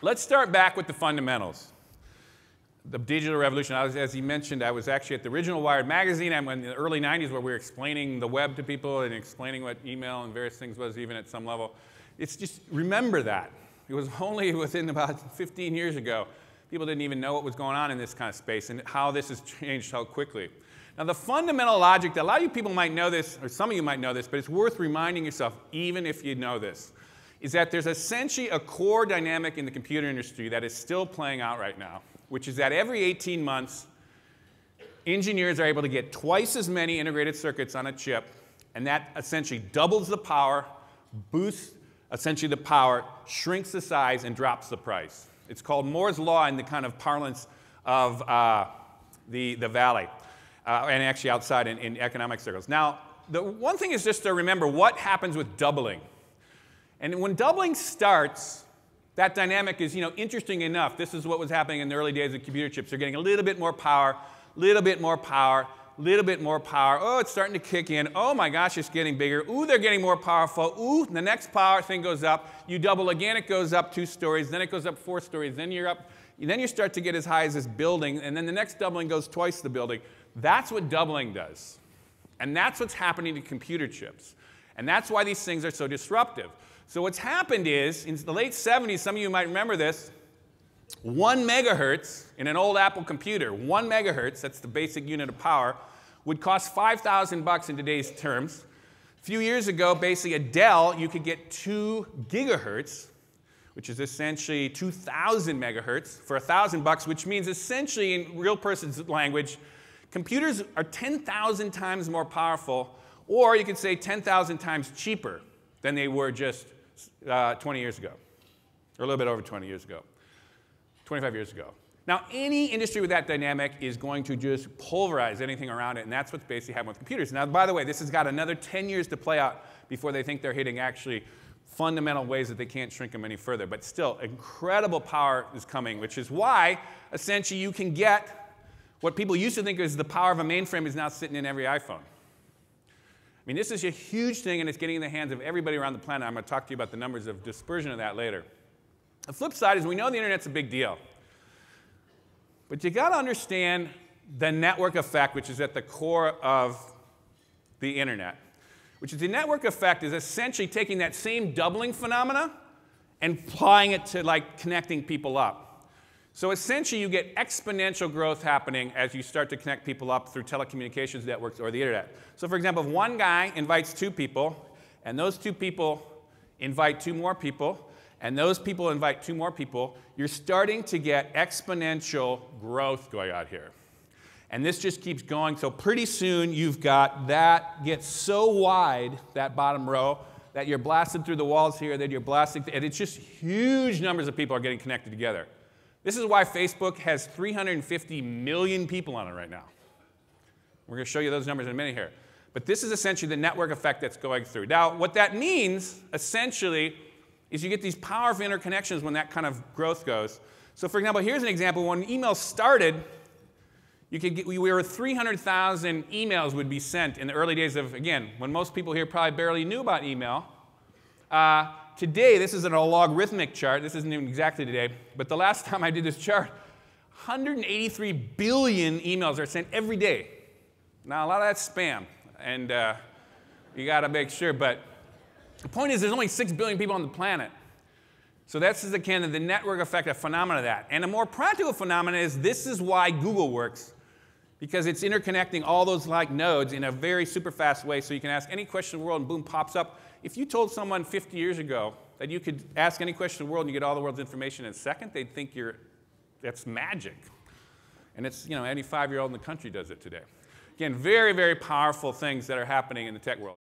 Let's start back with the fundamentals. The digital revolution, as he mentioned, I was actually at the original Wired magazine in the early 90s where we were explaining the web to people and explaining what email and various things was even at some level. It's just, remember that. It was only within about 15 years ago. People didn't even know what was going on in this kind of space and how this has changed so quickly. Now the fundamental logic, that a lot of you people might know this, or some of you might know this, but it's worth reminding yourself, even if you know this, is that there's essentially a core dynamic in the computer industry that is still playing out right now, which is that every 18 months, engineers are able to get twice as many integrated circuits on a chip, and that essentially doubles the power, boosts essentially the power, shrinks the size, and drops the price. It's called Moore's Law in the kind of parlance of the Valley, and actually outside in economic circles. Now, the one thing is just to remember what happens with doubling. And when doubling starts, that dynamic is, interesting enough. This is what was happening in the early days of computer chips. They're getting a little bit more power, little bit more power, little bit more power. Oh, it's starting to kick in. Oh my gosh, it's getting bigger. Ooh, they're getting more powerful. Ooh, the next power thing goes up. You double again, it goes up 2 stories. Then it goes up 4 stories. Then you're up. Then you start to get as high as this building. And then the next doubling goes twice the building. That's what doubling does. And that's what's happening to computer chips. And that's why these things are so disruptive. So what's happened is, in the late 70s, some of you might remember this, 1 megahertz in an old Apple computer, 1 megahertz, that's the basic unit of power, would cost $5,000 in today's terms. A few years ago, basically a Dell, you could get 2 gigahertz, which is essentially 2,000 megahertz for $1,000, which means essentially in real person's language, computers are 10,000 times more powerful, or you could say 10,000 times cheaper than they were just 20 years ago, or a little bit over 20 years ago, 25 years ago. Now, any industry with that dynamic is going to just pulverize anything around it, and that's what's basically happening with computers. Now, by the way, this has got another 10 years to play out before they think they're hitting actually fundamental ways that they can't shrink them any further. But still, incredible power is coming, which is why, essentially, you can get what people used to think is the power of a mainframe is now sitting in every iPhone. I mean, this is a huge thing, and it's getting in the hands of everybody around the planet. I'm going to talk to you about the numbers of dispersion of that later. The flip side is we know the internet's a big deal. But you got to understand the network effect, which is at the core of the internet. Which is the network effect is essentially taking that same doubling phenomena and applying it to connecting people up. So essentially, you get exponential growth happening as you start to connect people up through telecommunications networks or the internet. So for example, if one guy invites 2 people, and those 2 people invite 2 more people, and those people invite 2 more people, you're starting to get exponential growth going on here. And this just keeps going. So pretty soon, you've got that gets so wide, that bottom row, that you're blasted through the walls here, that you're blasting, and it's just huge numbers of people are getting connected together. This is why Facebook has 350 million people on it right now. We're going to show you those numbers in a minute here. But this is essentially the network effect that's going through. Now, what that means, essentially, is you get these powerful interconnections when that kind of growth goes. So for example, here's an example. When email started, we were 300,000 emails would be sent in the early days of, again, when most people here probably barely knew about email. Today, this is a logarithmic chart. This isn't even exactly today. But the last time I did this chart, 183 billion emails are sent every day. Now, a lot of that's spam. And you got to make sure. But the point is, there's only 6 billion people on the planet. So that's the kind of the network effect, a phenomenon of that. And a more practical phenomenon is this is why Google works. Because it's interconnecting all those nodes in a very super fast way. So you can ask any question in the world and boom, pops up. If you told someone 50 years ago that you could ask any question in the world and you get all the world's information in a second, they'd think that's magic. And it's, any 5-year-old in the country does it today. Again, very, very powerful things that are happening in the tech world.